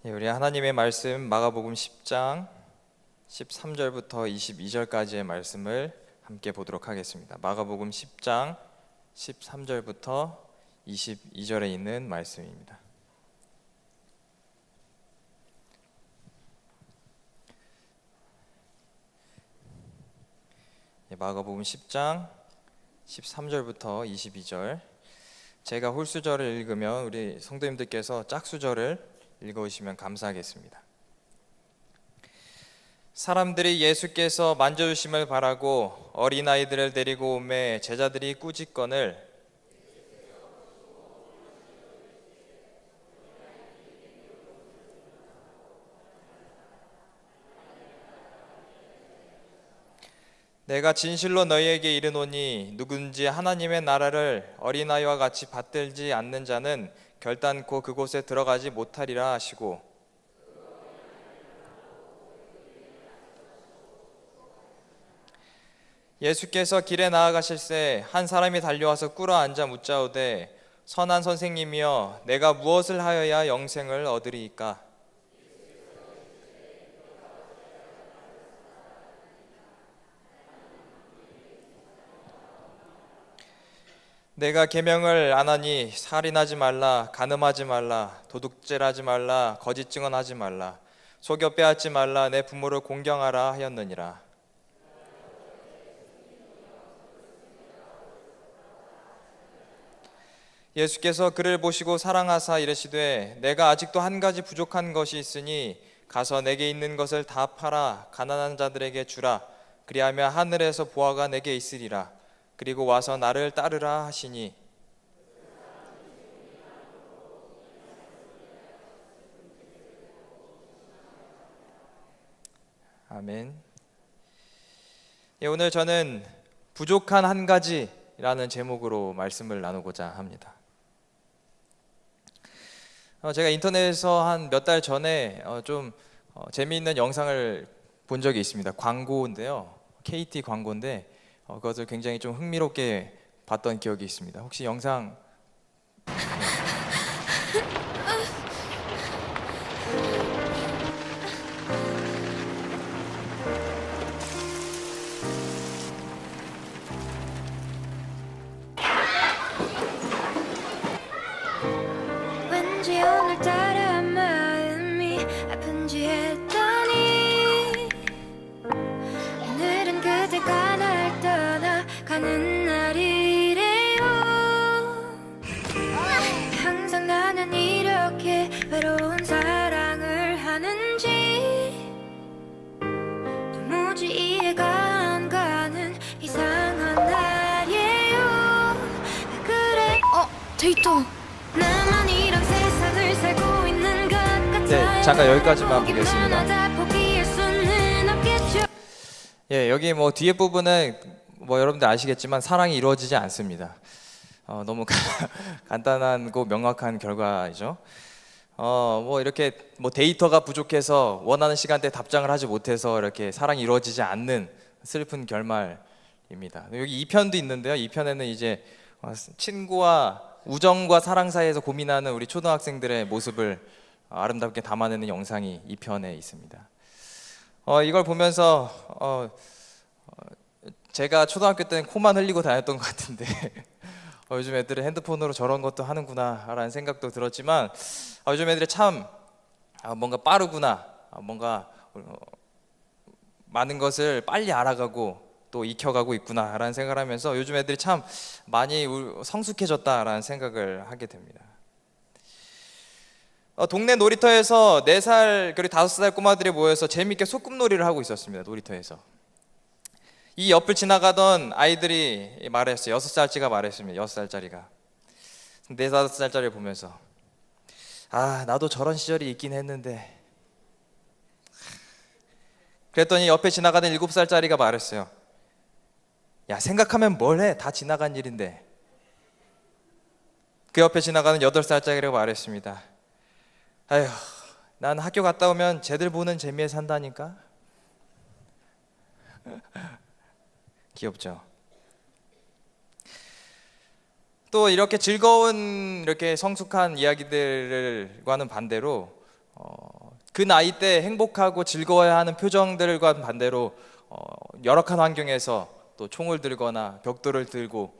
우리 하나님의 말씀 마가복음 10장 13절부터 22절까지의 말씀을 함께 보도록 하겠습니다. 마가복음 10장 13절부터 22절에 있는 말씀입니다. 마가복음 10장 13절부터 22절, 제가 홀수절을 읽으면 우리 성도님들께서 짝수절을 읽어주시면 감사하겠습니다. 사람들이 예수께서 만져주심을 바라고 어린아이들을 데리고 오매 제자들이 꾸짖거늘 내가 진실로 너희에게 이르노니 누구든지 하나님의 나라를 어린아이와 같이 받들지 않는 자는 결단코 그곳에 들어가지 못하리라 하시고, 예수께서 길에 나아가실새 한 사람이 달려와서 꿇어 앉아 묻자오되 선한 선생님이여 내가 무엇을 하여야 영생을 얻으리이까? 내가 계명을 안 하니 살인하지 말라, 간음하지 말라, 도둑질하지 말라, 거짓 증언하지 말라, 속여 빼앗지 말라, 내 부모를 공경하라 하였느니라. 예수께서 그를 보시고 사랑하사 이르시되 내가 아직도 한 가지 부족한 것이 있으니 가서 내게 있는 것을 다 팔아 가난한 자들에게 주라. 그리하면 하늘에서 보화가 내게 있으리라. 그리고 와서 나를 따르라 하시니, 아멘. 오늘 저는 부족한 한 가지라는 제목으로 말씀을 나누고자 합니다. 제가 인터넷에서 한 몇 달 전에 좀 재미있는 영상을 본 적이 있습니다. 광고인데요, KT 광고인데 그것을 굉장히 좀 흥미롭게 봤던 기억이 있습니다. 혹시 영상 왠지 오늘따라 마음이 아픈지 했더니 오늘은 그대가 날 떠나가는 날이래요. 항상 나는 이렇게 외로운 사랑을 하는지 도무지 이해가 안 가는 이상한 날이에요. 왜 그래? 데이터. 나만 이런 세상을 살고 있는 것 같아요. 네, 잠깐 여기까지만 보겠습니다. 여기 뒤에 부분은 여러분들 아시겠지만 사랑이 이루어지지 않습니다. 너무 간단하고 명확한 결과이죠. 이렇게 데이터가 부족해서 원하는 시간대에 답장을 하지 못해서 이렇게 사랑이 이루어지지 않는 슬픈 결말입니다. 여기 2편도 있는데요. 2편에는 이제 친구와 우정과 사랑 사이에서 고민하는 우리 초등학생들의 모습을 아름답게 담아내는 영상이 2편에 있습니다. 이걸 보면서 제가 초등학교 때는 코만 흘리고 다녔던 것 같은데 요즘 애들은 핸드폰으로 저런 것도 하는구나 라는 생각도 들었지만 요즘 애들이 참 뭔가 빠르구나, 뭔가 많은 것을 빨리 알아가고 또 익혀가고 있구나 라는 생각을 하면서 요즘 애들이 참 많이 성숙해졌다라는 생각을 하게 됩니다. 동네 놀이터에서 4살 그리고 5살 꼬마들이 모여서 재밌게 소꿉놀이를 하고 있었습니다. 놀이터에서 이 옆을 지나가던 아이들이 말했어요. 6살짜리가 말했습니다. 6살짜리가 4, 5살짜리를 보면서 나도 저런 시절이 있긴 했는데. 그랬더니 옆에 지나가던 7살짜리가 말했어요. 야, 생각하면 뭘 해? 다 지나간 일인데. 그 옆에 지나가는 8살짜리가 말했습니다. 아휴, 난 학교 갔다 오면 쟤들 보는 재미에 산다니까. 귀엽죠? 또 이렇게 즐거운 이렇게 성숙한 이야기들과는 반대로 그 나이 때 행복하고 즐거워야 하는 표정들과 반대로 열악한 환경에서 또 총을 들거나 벽돌을 들고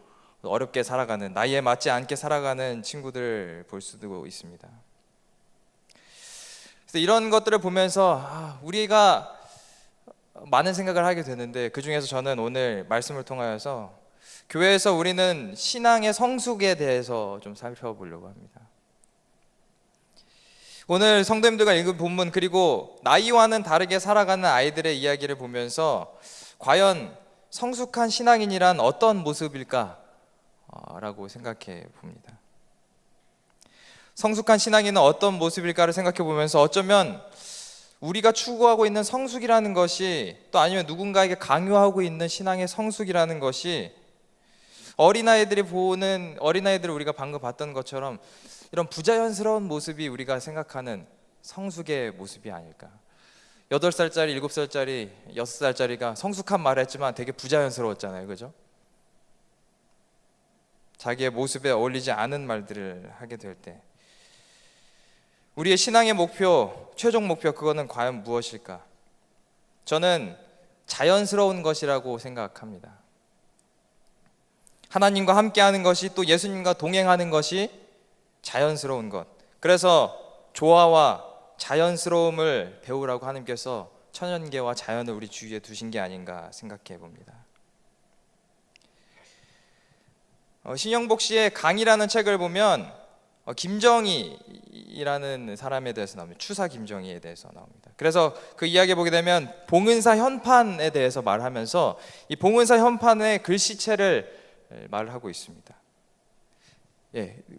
어렵게 살아가는, 나이에 맞지 않게 살아가는 친구들 볼 수도 있습니다. 그래서 이런 것들을 보면서 우리가 많은 생각을 하게 되는데, 그 중에서 저는 오늘 말씀을 통하여서 교회에서 우리는 신앙의 성숙에 대해서 좀 살펴보려고 합니다. 오늘 성도님들과 읽은 본문, 그리고 나이와는 다르게 살아가는 아이들의 이야기를 보면서 과연 성숙한 신앙인이란 어떤 모습일까? 라고 생각해 봅니다. 성숙한 신앙인은 어떤 모습일까를 생각해 보면서 어쩌면 우리가 추구하고 있는 성숙이라는 것이, 또 아니면 누군가에게 강요하고 있는 신앙의 성숙이라는 것이 어린아이들을 우리가 방금 봤던 것처럼 이런 부자연스러운 모습이 우리가 생각하는 성숙의 모습이 아닐까. 8살짜리, 7살짜리, 6살짜리가 성숙한 말을 했지만 되게 부자연스러웠잖아요, 그죠? 자기의 모습에 어울리지 않은 말들을 하게 될 때 우리의 신앙의 목표, 최종 목표, 그거는 과연 무엇일까? 저는 자연스러운 것이라고 생각합니다. 하나님과 함께하는 것이, 또 예수님과 동행하는 것이 자연스러운 것. 그래서 조화와 자연스러움을 배우라고 하나님께서 천연계와 자연을 우리 주위에 두신 게 아닌가 생각해 봅니다. 신영복 씨의 강이라는 책을 보면 김정희라는 사람에 대해서 나옵니다. 추사 김정희에 대해서 나옵니다. 그래서 그 이야기 보게 되면 봉은사 현판에 대해서 말하면서 이 봉은사 현판의 글씨체를 말을 하고 있습니다.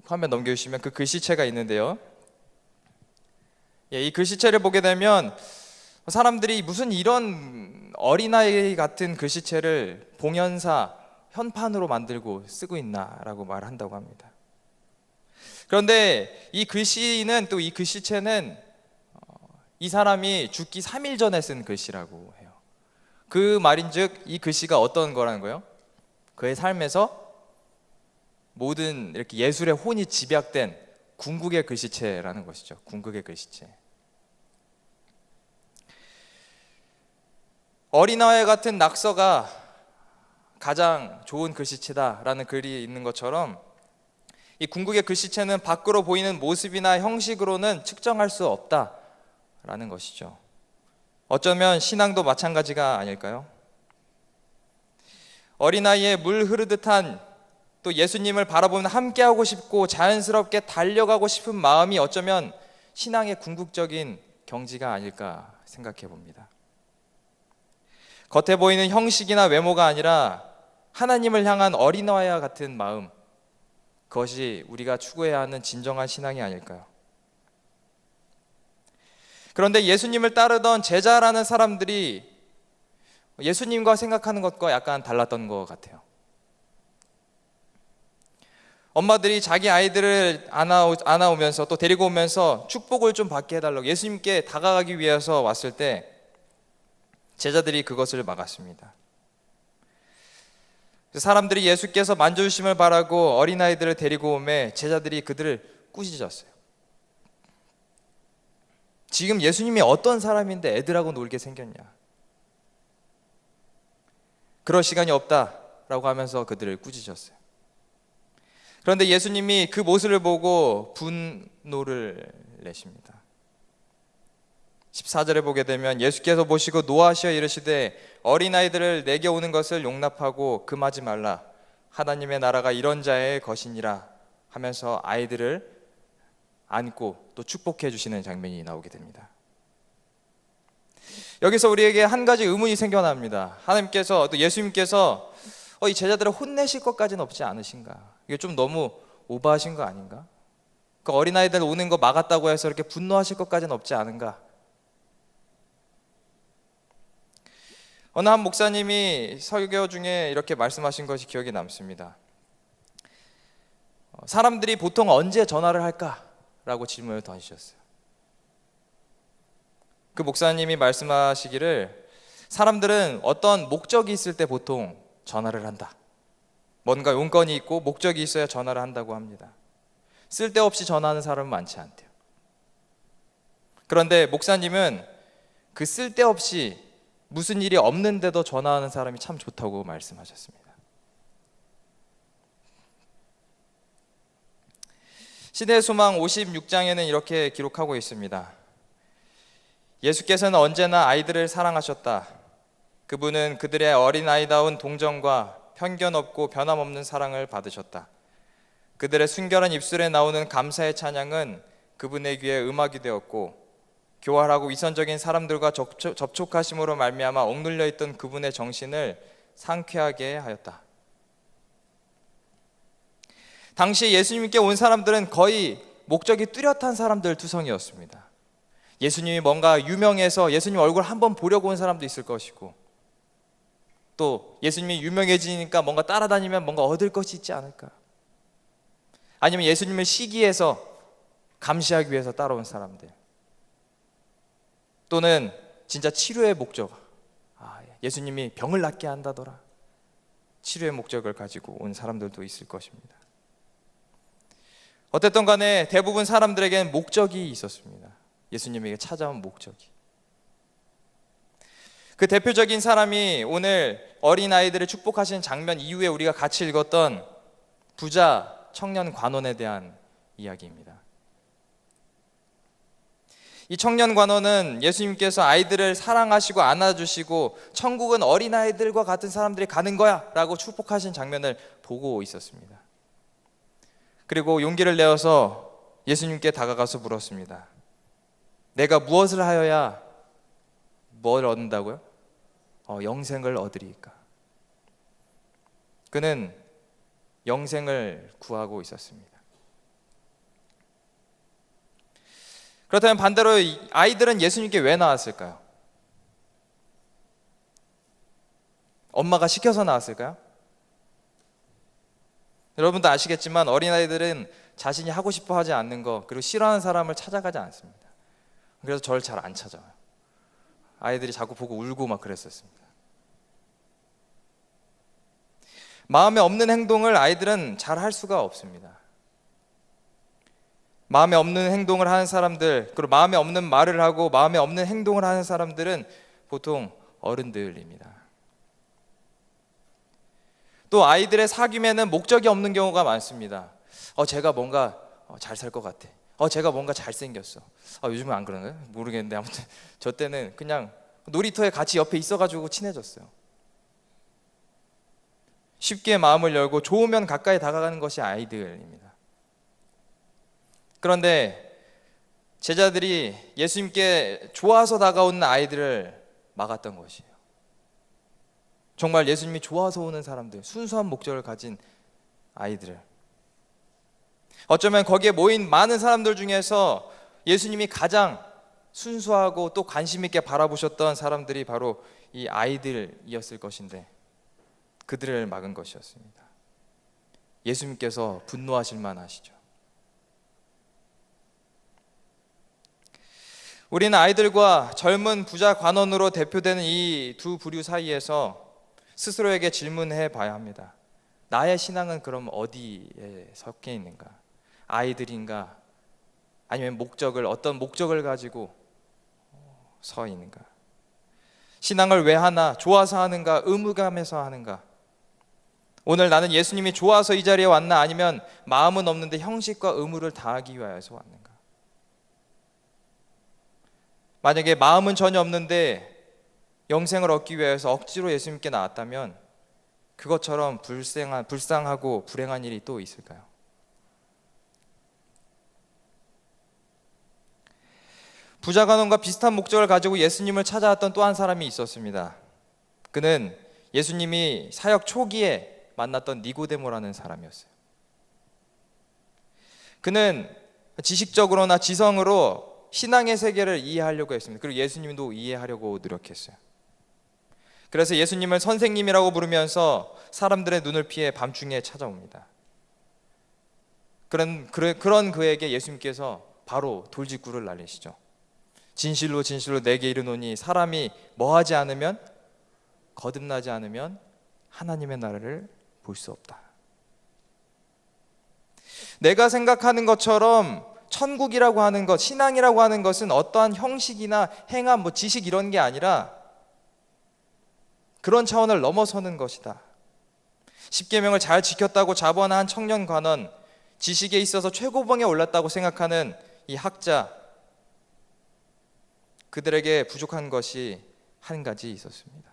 화면 넘겨주시면 그 글씨체가 있는데요. 이 글씨체를 보게 되면 사람들이 무슨 이런 어린아이 같은 글씨체를 봉현사 현판으로 만들고 쓰고 있나라고 말한다고 합니다. 그런데 이 글씨는, 또 이 글씨체는 이 사람이 죽기 3일 전에 쓴 글씨라고 해요. 그 말인즉 이 글씨가 어떤 거라는 거예요? 그의 삶에서 모든 이렇게 예술의 혼이 집약된 궁극의 글씨체라는 것이죠. 궁극의 글씨체. 어린아이 같은 낙서가 가장 좋은 글씨체다라는 글이 있는 것처럼, 이 궁극의 글씨체는 밖으로 보이는 모습이나 형식으로는 측정할 수 없다라는 것이죠. 어쩌면 신앙도 마찬가지가 아닐까요? 어린아이의 물 흐르듯한, 또 예수님을 바라보면 함께하고 싶고 자연스럽게 달려가고 싶은 마음이 어쩌면 신앙의 궁극적인 경지가 아닐까 생각해 봅니다. 겉에 보이는 형식이나 외모가 아니라 하나님을 향한 어린아이와 같은 마음, 그것이 우리가 추구해야 하는 진정한 신앙이 아닐까요? 그런데 예수님을 따르던 제자라는 사람들이 예수님과 생각하는 것과 약간 달랐던 것 같아요. 엄마들이 자기 아이들을 안아오면서 또 데리고 오면서 축복을 좀 받게 해달라고 예수님께 다가가기 위해서 왔을 때 제자들이 그것을 막았습니다. 사람들이 예수께서 만져주심을 바라고 어린아이들을 데리고 오매 제자들이 그들을 꾸짖었어요. 지금 예수님이 어떤 사람인데 애들하고 놀게 생겼냐? 그럴 시간이 없다라고 하면서 그들을 꾸짖었어요. 그런데 예수님이 그 모습을 보고 분노를 내십니다. 14절에 보게 되면 예수께서 보시고 노하시어 이르시되 어린아이들을 내게 오는 것을 용납하고 금하지 말라. 하나님의 나라가 이런 자의 것이니라 하면서 아이들을 안고 또 축복해 주시는 장면이 나오게 됩니다. 여기서 우리에게 한 가지 의문이 생겨납니다. 하나님께서, 또 예수님께서 이 제자들을 혼내실 것까지는 없지 않으신가? 이게 좀 너무 오버하신 거 아닌가? 그 어린아이들 오는 거 막았다고 해서 이렇게 분노하실 것까지는 없지 않은가? 어느 한 목사님이 설교 중에 이렇게 말씀하신 것이 기억에 남습니다. 사람들이 보통 언제 전화를 할까? 라고 질문을 던지셨어요. 그 목사님이 말씀하시기를 사람들은 어떤 목적이 있을 때 보통 전화를 한다. 뭔가 용건이 있고 목적이 있어야 전화를 한다고 합니다. 쓸데없이 전화하는 사람은 많지 않대요. 그런데 목사님은 그 쓸데없이 무슨 일이 없는데도 전화하는 사람이 참 좋다고 말씀하셨습니다. 시대의 소망 56장에는 이렇게 기록하고 있습니다. 예수께서는 언제나 아이들을 사랑하셨다. 그분은 그들의 어린아이다운 동정과 편견 없고 변함없는 사랑을 받으셨다. 그들의 순결한 입술에 나오는 감사의 찬양은 그분의 귀에 음악이 되었고, 교활하고 위선적인 사람들과 접촉하심으로 말미암아 억눌려 있던 그분의 정신을 상쾌하게 하였다. 당시 예수님께 온 사람들은 거의 목적이 뚜렷한 사람들 투성이었습니다. 예수님이 뭔가 유명해서 예수님 얼굴 한번 보려고 온 사람도 있을 것이고, 또 예수님이 유명해지니까 뭔가 따라다니면 뭔가 얻을 것이 있지 않을까, 아니면 예수님을 시기해서 감시하기 위해서 따라온 사람들, 또는 진짜 치료의 목적, 예수님이 병을 낫게 한다더라, 치료의 목적을 가지고 온 사람들도 있을 것입니다. 어쨌든 간에 대부분 사람들에게는 목적이 있었습니다. 예수님에게 찾아온 목적이. 그 대표적인 사람이 오늘 어린아이들을 축복하시는 장면 이후에 우리가 같이 읽었던 부자 청년 관원에 대한 이야기입니다. 이 청년 관원은 예수님께서 아이들을 사랑하시고 안아주시고 천국은 어린아이들과 같은 사람들이 가는 거야 라고 축복하신 장면을 보고 있었습니다. 그리고 용기를 내어서 예수님께 다가가서 물었습니다. 내가 무엇을 하여야 뭘 얻는다고요? 영생을 얻으리까. 그는 영생을 구하고 있었습니다. 그렇다면 반대로 아이들은 예수님께 왜 나왔을까요? 엄마가 시켜서 나왔을까요? 여러분도 아시겠지만 어린아이들은 자신이 하고 싶어 하지 않는 거, 그리고 싫어하는 사람을 찾아가지 않습니다. 그래서 저를 잘 안 찾아와요. 아이들이 자꾸 보고 울고 막 그랬었습니다. 마음에 없는 행동을 아이들은 잘 할 수가 없습니다. 마음에 없는 행동을 하는 사람들, 그리고 마음에 없는 말을 하고 마음에 없는 행동을 하는 사람들은 보통 어른들입니다. 또 아이들의 사귐에는 목적이 없는 경우가 많습니다. 제가 뭔가 잘 살 것 같아. 제가 뭔가 잘생겼어. 요즘은 안 그러나요? 모르겠는데 아무튼 저 때는 그냥 놀이터에 같이 옆에 있어가지고 친해졌어요. 쉽게 마음을 열고 좋으면 가까이 다가가는 것이 아이들입니다. 그런데 제자들이 예수님께 좋아서 다가오는 아이들을 막았던 것이에요. 정말 예수님이 좋아서 오는 사람들, 순수한 목적을 가진 아이들을, 어쩌면 거기에 모인 많은 사람들 중에서 예수님이 가장 순수하고 또 관심 있게 바라보셨던 사람들이 바로 이 아이들이었을 것인데 그들을 막은 것이었습니다. 예수님께서 분노하실 만하시죠. 우리는 아이들과 젊은 부자 관원으로 대표되는 이 두 부류 사이에서 스스로에게 질문해 봐야 합니다. 나의 신앙은 그럼 어디에 섞여 있는가? 아이들인가? 아니면 어떤 목적을 가지고 서 있는가? 신앙을 왜 하나? 좋아서 하는가? 의무감에서 하는가? 오늘 나는 예수님이 좋아서 이 자리에 왔나? 아니면 마음은 없는데 형식과 의무를 다하기 위하여서 왔는가? 만약에 마음은 전혀 없는데 영생을 얻기 위해서 억지로 예수님께 나왔다면 그것처럼 불쌍하고 불행한 일이 또 있을까요? 부자 관원과 비슷한 목적을 가지고 예수님을 찾아왔던 또 한 사람이 있었습니다. 그는 예수님이 사역 초기에 만났던 니고데모라는 사람이었어요. 그는 지식적으로나 지성으로 신앙의 세계를 이해하려고 했습니다. 그리고 예수님도 이해하려고 노력했어요. 그래서 예수님을 선생님이라고 부르면서 사람들의 눈을 피해 밤중에 찾아옵니다. 그런 그에게 예수님께서 바로 돌직구를 날리시죠. 진실로 진실로 내게 이르노니 사람이 뭐하지 않으면, 거듭나지 않으면 하나님의 나라를 볼 수 없다. 내가 생각하는 것처럼 천국이라고 하는 것, 신앙이라고 하는 것은 어떠한 형식이나 행함, 지식 이런 게 아니라 그런 차원을 넘어서는 것이다. 십계명을 잘 지켰다고 자부하는 청년 관원, 지식에 있어서 최고봉에 올랐다고 생각하는 이 학자, 그들에게 부족한 것이 한 가지 있었습니다.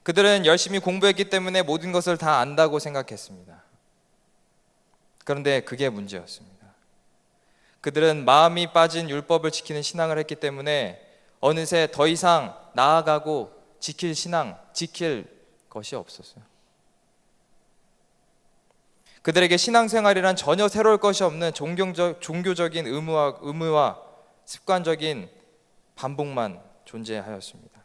그들은 열심히 공부했기 때문에 모든 것을 다 안다고 생각했습니다. 그런데 그게 문제였습니다. 그들은 마음이 빠진 율법을 지키는 신앙을 했기 때문에 어느새 더 이상 나아가고 지킬 신앙, 지킬 것이 없었어요. 그들에게 신앙생활이란 전혀 새로울 것이 없는 종교적인 의무와 습관적인 반복만 존재하였습니다.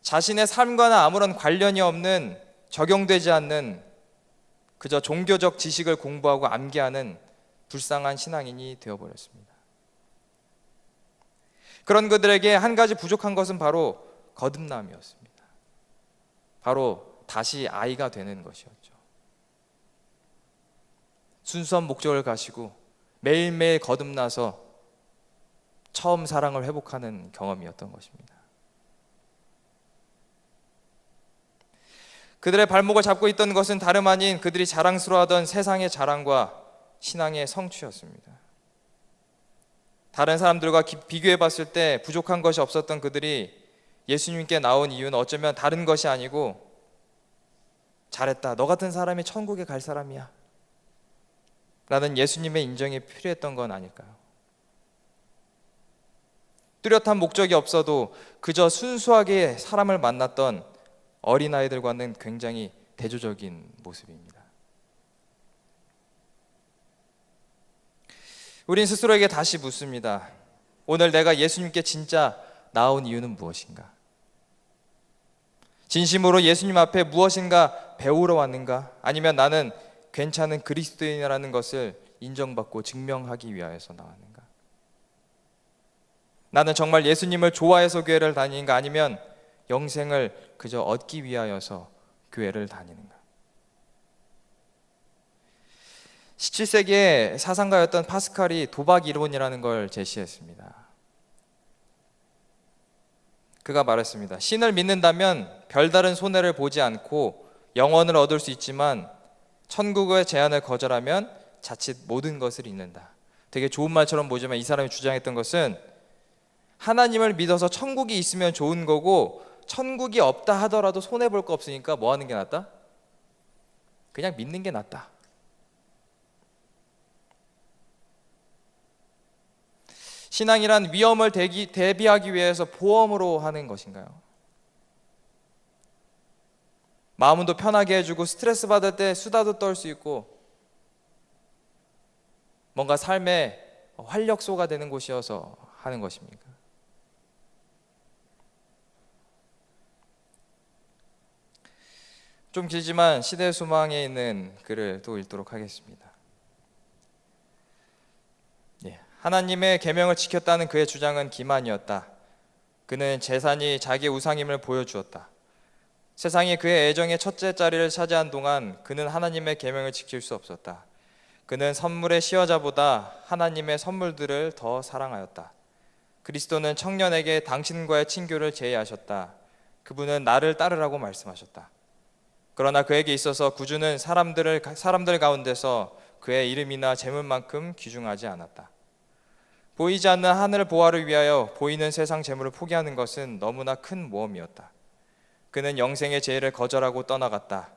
자신의 삶과는 아무런 관련이 없는, 적용되지 않는 그저 종교적 지식을 공부하고 암기하는 불쌍한 신앙인이 되어버렸습니다. 그런 그들에게 한 가지 부족한 것은 바로 거듭남이었습니다. 바로 다시 아이가 되는 것이었죠. 순수한 목적을 가지고 매일매일 거듭나서 처음 사랑을 회복하는 경험이었던 것입니다. 그들의 발목을 잡고 있던 것은 다름 아닌 그들이 자랑스러워하던 세상의 자랑과 신앙의 성취였습니다. 다른 사람들과 비교해 봤을 때 부족한 것이 없었던 그들이 예수님께 나온 이유는 어쩌면 다른 것이 아니고, 잘했다, 너 같은 사람이 천국에 갈 사람이야 라는 예수님의 인정이 필요했던 건 아닐까요? 뚜렷한 목적이 없어도 그저 순수하게 사람을 만났던 어린아이들과는 굉장히 대조적인 모습입니다. 우린 스스로에게 다시 묻습니다. 오늘 내가 예수님께 진짜 나온 이유는 무엇인가? 진심으로 예수님 앞에 무엇인가 배우러 왔는가? 아니면 나는 괜찮은 그리스도인이라는 것을 인정받고 증명하기 위하여서 나왔는가? 나는 정말 예수님을 좋아해서 교회를 다니는가? 아니면 영생을 그저 얻기 위하여서 교회를 다니는가? 17세기의 사상가였던 파스칼이 도박 이론이라는 걸 제시했습니다. 그가 말했습니다. 신을 믿는다면 별다른 손해를 보지 않고 영원을 얻을 수 있지만 천국의 제안을 거절하면 자칫 모든 것을 잃는다. 되게 좋은 말처럼 보이지만 이 사람이 주장했던 것은 하나님을 믿어서 천국이 있으면 좋은 거고, 천국이 없다 하더라도 손해볼 거 없으니까 뭐 하는 게 낫다? 그냥 믿는 게 낫다. 신앙이란 위험을 대비하기 위해서 보험으로 하는 것인가요? 마음도 편하게 해주고 스트레스 받을 때 수다도 떨 수 있고 뭔가 삶의 활력소가 되는 곳이어서 하는 것입니까? 좀 길지만 시대의 소망에 있는 글을 또 읽도록 하겠습니다. 하나님의 계명을 지켰다는 그의 주장은 기만이었다. 그는 재산이 자기의 우상임을 보여주었다. 세상이 그의 애정의 첫째 자리를 차지한 동안 그는 하나님의 계명을 지킬 수 없었다. 그는 선물의 시여자보다 하나님의 선물들을 더 사랑하였다. 그리스도는 청년에게 당신과의 친교를 제의하셨다. 그분은 나를 따르라고 말씀하셨다. 그러나 그에게 있어서 구주는 사람들 가운데서 그의 이름이나 재물만큼 귀중하지 않았다. 보이지 않는 하늘 보화를 위하여 보이는 세상 재물을 포기하는 것은 너무나 큰 모험이었다. 그는 영생의 제의를 거절하고 떠나갔다.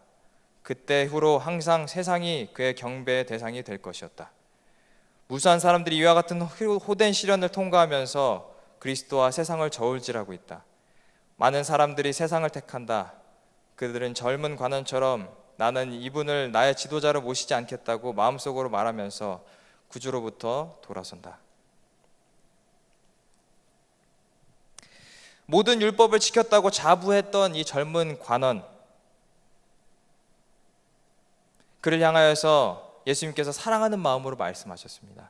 그때 후로 항상 세상이 그의 경배의 대상이 될 것이었다. 무수한 사람들이 이와 같은 호된 시련을 통과하면서 그리스도와 세상을 저울질하고 있다. 많은 사람들이 세상을 택한다. 그들은 젊은 관원처럼 나는 이분을 나의 지도자로 모시지 않겠다고 마음속으로 말하면서 구주로부터 돌아선다. 모든 율법을 지켰다고 자부했던 이 젊은 관원, 그를 향하여서 예수님께서 사랑하는 마음으로 말씀하셨습니다.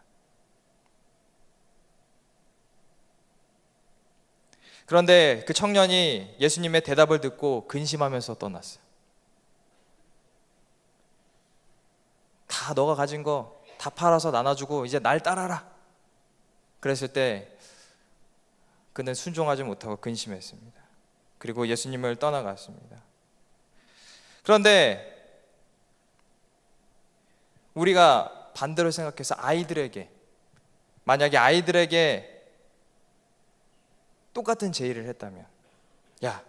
그런데 그 청년이 예수님의 대답을 듣고 근심하면서 떠났어요. 다 너가 가진 거 다 팔아서 나눠주고 이제 날 따라라. 그랬을 때 그는 순종하지 못하고 근심했습니다. 그리고 예수님을 떠나갔습니다. 그런데 우리가 반대로 생각해서 만약에 아이들에게 똑같은 제의를 했다면, 야,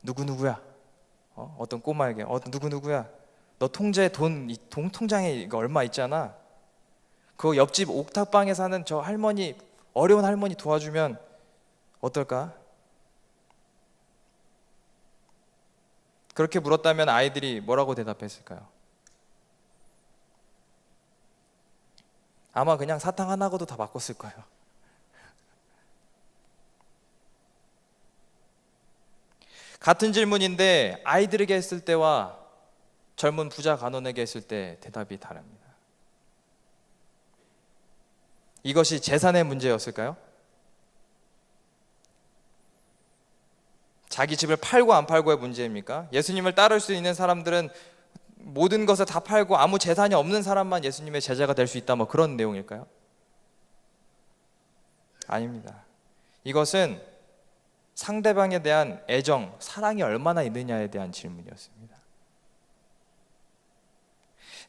누구누구야, 어떤 꼬마에게 누구누구야, 너 통장에 이거 얼마 있잖아, 그 옆집 옥탑방에 사는 저 할머니, 어려운 할머니 도와주면 어떨까? 그렇게 물었다면 아이들이 뭐라고 대답했을까요? 아마 그냥 사탕 하나고도 다 바꿨을 거예요. 같은 질문인데 아이들에게 했을 때와 젊은 부자 간원에게 했을 때 대답이 다릅니다. 이것이 재산의 문제였을까요? 자기 집을 팔고 안 팔고의 문제입니까? 예수님을 따를 수 있는 사람들은 모든 것을 다 팔고 아무 재산이 없는 사람만 예수님의 제자가 될 수 있다, 뭐 그런 내용일까요? 아닙니다. 이것은 상대방에 대한 애정, 사랑이 얼마나 있느냐에 대한 질문이었습니다.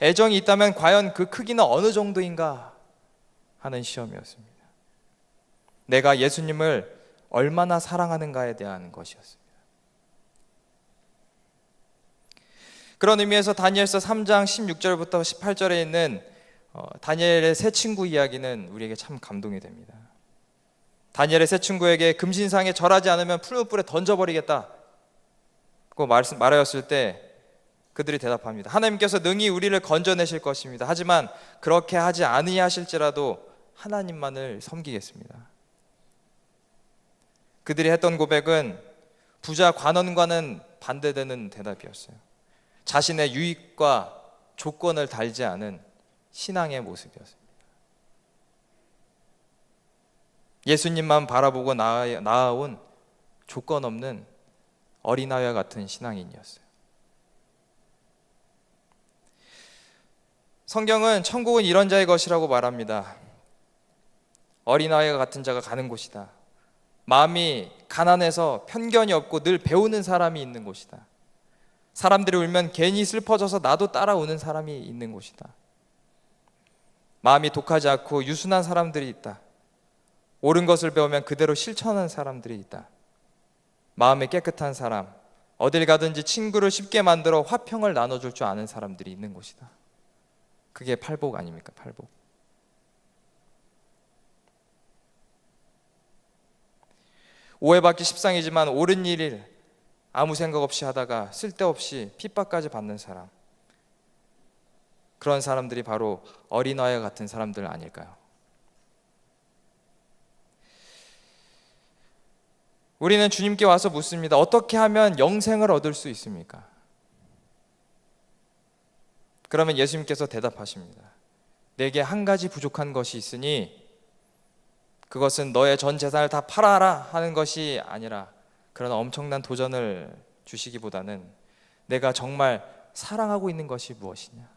애정이 있다면 과연 그 크기는 어느 정도인가 하는 시험이었습니다. 내가 예수님을 얼마나 사랑하는가에 대한 것이었습니다. 그런 의미에서 다니엘서 3장 16절부터 18절에 있는 다니엘의 세 친구 이야기는 우리에게 참 감동이 됩니다. 다니엘의 세 친구에게 금신상에 절하지 않으면 풀무불에 던져버리겠다고 말하였을 때 그들이 대답합니다. 하나님께서 능히 우리를 건져내실 것입니다. 하지만 그렇게 하지 아니하실지라도 하나님만을 섬기겠습니다. 그들이 했던 고백은 부자 관원과는 반대되는 대답이었어요. 자신의 유익과 조건을 달지 않은 신앙의 모습이었습니다. 예수님만 바라보고 나아온 조건 없는 어린아이와 같은 신앙인이었어요. 성경은 천국은 이런 자의 것이라고 말합니다. 어린아이와 같은 자가 가는 곳이다. 마음이 가난해서 편견이 없고 늘 배우는 사람이 있는 곳이다. 사람들이 울면 괜히 슬퍼져서 나도 따라오는 사람이 있는 곳이다. 마음이 독하지 않고 유순한 사람들이 있다. 옳은 것을 배우면 그대로 실천하는 사람들이 있다. 마음이 깨끗한 사람, 어딜 가든지 친구를 쉽게 만들어 화평을 나눠줄 줄 아는 사람들이 있는 곳이다. 그게 팔복 아닙니까? 팔복. 오해받기 십상이지만 옳은 일을 아무 생각 없이 하다가 쓸데없이 핍박까지 받는 사람, 그런 사람들이 바로 어린아이와 같은 사람들 아닐까요? 우리는 주님께 와서 묻습니다. 어떻게 하면 영생을 얻을 수 있습니까? 그러면 예수님께서 대답하십니다. 내게 한 가지 부족한 것이 있으니 그것은 너의 전 재산을 다 팔아라 하는 것이 아니라, 그런 엄청난 도전을 주시기보다는 내가 정말 사랑하고 있는 것이 무엇이냐.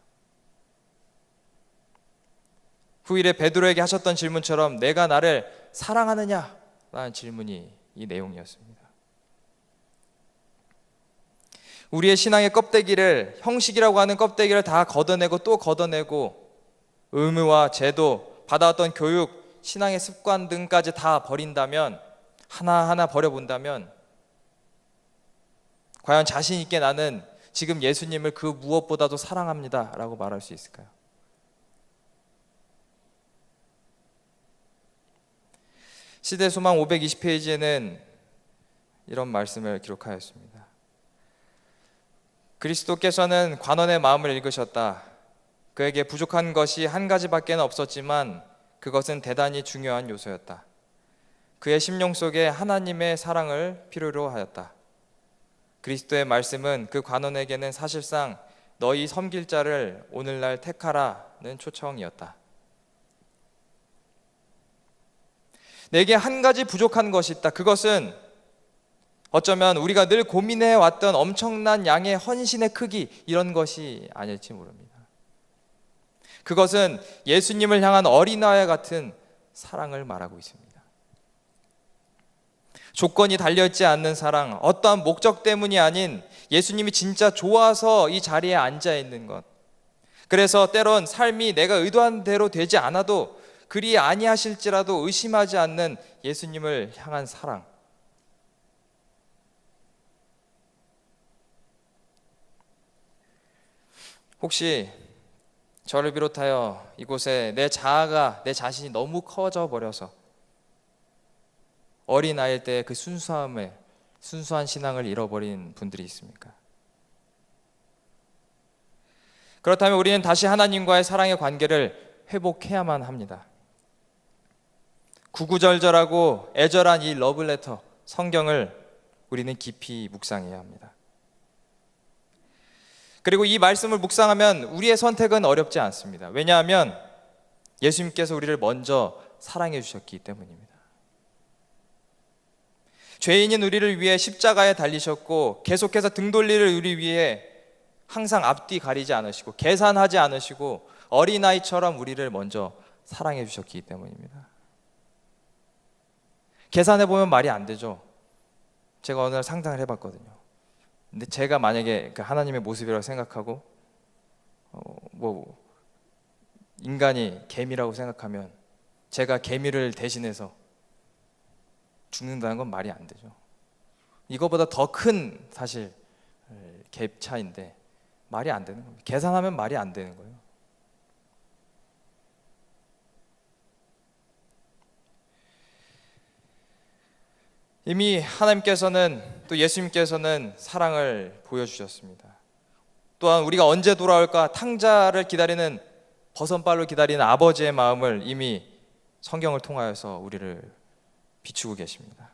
후일에 베드로에게 하셨던 질문처럼 내가 나를 사랑하느냐 라는 질문이 이 내용이었습니다. 우리의 신앙의 껍데기를, 형식이라고 하는 껍데기를 다 걷어내고 또 걷어내고 의무와 제도, 받아왔던 교육, 신앙의 습관 등까지 다 버린다면, 하나하나 버려본다면 과연 자신 있게 나는 지금 예수님을 그 무엇보다도 사랑합니다 라고 말할 수 있을까요? 시대소망 520페이지에는 이런 말씀을 기록하였습니다. 그리스도께서는 관원의 마음을 읽으셨다. 그에게 부족한 것이 한 가지밖에 없었지만 그것은 대단히 중요한 요소였다. 그의 심령 속에 하나님의 사랑을 필요로 하였다. 그리스도의 말씀은 그 관원에게는 사실상 너희 섬길 자를 오늘날 택하라는 초청이었다. 내게 한 가지 부족한 것이 있다. 그것은 어쩌면 우리가 늘 고민해 왔던 엄청난 양의 헌신의 크기, 이런 것이 아닐지 모릅니다. 그것은 예수님을 향한 어린아이와 같은 사랑을 말하고 있습니다. 조건이 달려있지 않는 사랑, 어떠한 목적 때문이 아닌 예수님이 진짜 좋아서 이 자리에 앉아 있는 것. 그래서 때론 삶이 내가 의도한 대로 되지 않아도 그리 아니하실지라도 의심하지 않는 예수님을 향한 사랑. 혹시 저를 비롯하여 이곳에 내 자아가, 내 자신이 너무 커져 버려서 어린아이일 때 그 순수한 신앙을 잃어버린 분들이 있습니까? 그렇다면 우리는 다시 하나님과의 사랑의 관계를 회복해야만 합니다. 구구절절하고 애절한 이 러브레터, 성경을 우리는 깊이 묵상해야 합니다. 그리고 이 말씀을 묵상하면 우리의 선택은 어렵지 않습니다. 왜냐하면 예수님께서 우리를 먼저 사랑해 주셨기 때문입니다. 죄인인 우리를 위해 십자가에 달리셨고 계속해서 등 돌리를 우리 위해 항상 앞뒤 가리지 않으시고 계산하지 않으시고 어린아이처럼 우리를 먼저 사랑해 주셨기 때문입니다. 계산해 보면 말이 안 되죠. 제가 어느 날 상상을 해봤거든요. 근데 제가 만약에 그 하나님의 모습이라고 생각하고 인간이 개미라고 생각하면 제가 개미를 대신해서 죽는다는 건 말이 안 되죠. 이거보다 더 큰 사실 갭 차인데 말이 안 되는 겁니다. 계산하면 말이 안 되는 거예요. 이미 하나님께서는 또 예수님께서는 사랑을 보여주셨습니다. 또한 우리가 언제 돌아올까 탕자를 기다리는 버선발로 기다리는 아버지의 마음을 이미 성경을 통하여서 우리를 비추고 계십니다.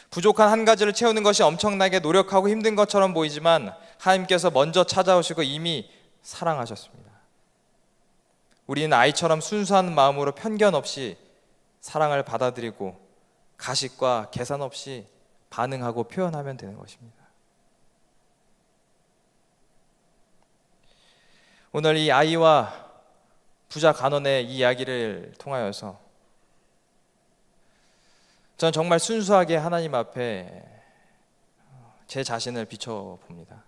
부족한 한 가지를 채우는 것이 엄청나게 노력하고 힘든 것처럼 보이지만 하나님께서 먼저 찾아오시고 이미 사랑하셨습니다. 우리는 아이처럼 순수한 마음으로 편견 없이 사랑을 받아들이고 가식과 계산 없이 반응하고 표현하면 되는 것입니다. 오늘 이 아이와 부자 간원의 이 이야기를 통하여서 저는 정말 순수하게 하나님 앞에 제 자신을 비춰봅니다.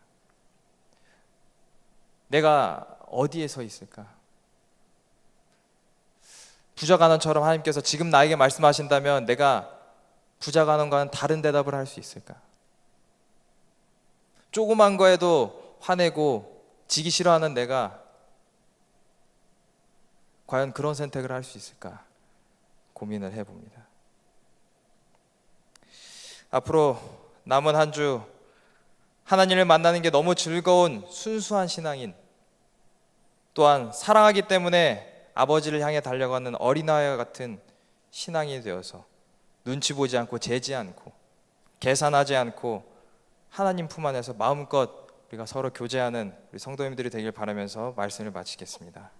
내가 어디에 서 있을까? 부자 간원처럼 하나님께서 지금 나에게 말씀하신다면 내가 부자 간원과는 다른 대답을 할 수 있을까? 조그만 거에도 화내고 지기 싫어하는 내가 과연 그런 선택을 할 수 있을까? 고민을 해봅니다. 앞으로 남은 한 주 하나님을 만나는 게 너무 즐거운 순수한 신앙인, 또한 사랑하기 때문에 아버지를 향해 달려가는 어린아이와 같은 신앙이 되어서 눈치 보지 않고 재지 않고 계산하지 않고 하나님 품 안에서 마음껏 우리가 서로 교제하는 우리 성도님들이 되길 바라면서 말씀을 마치겠습니다.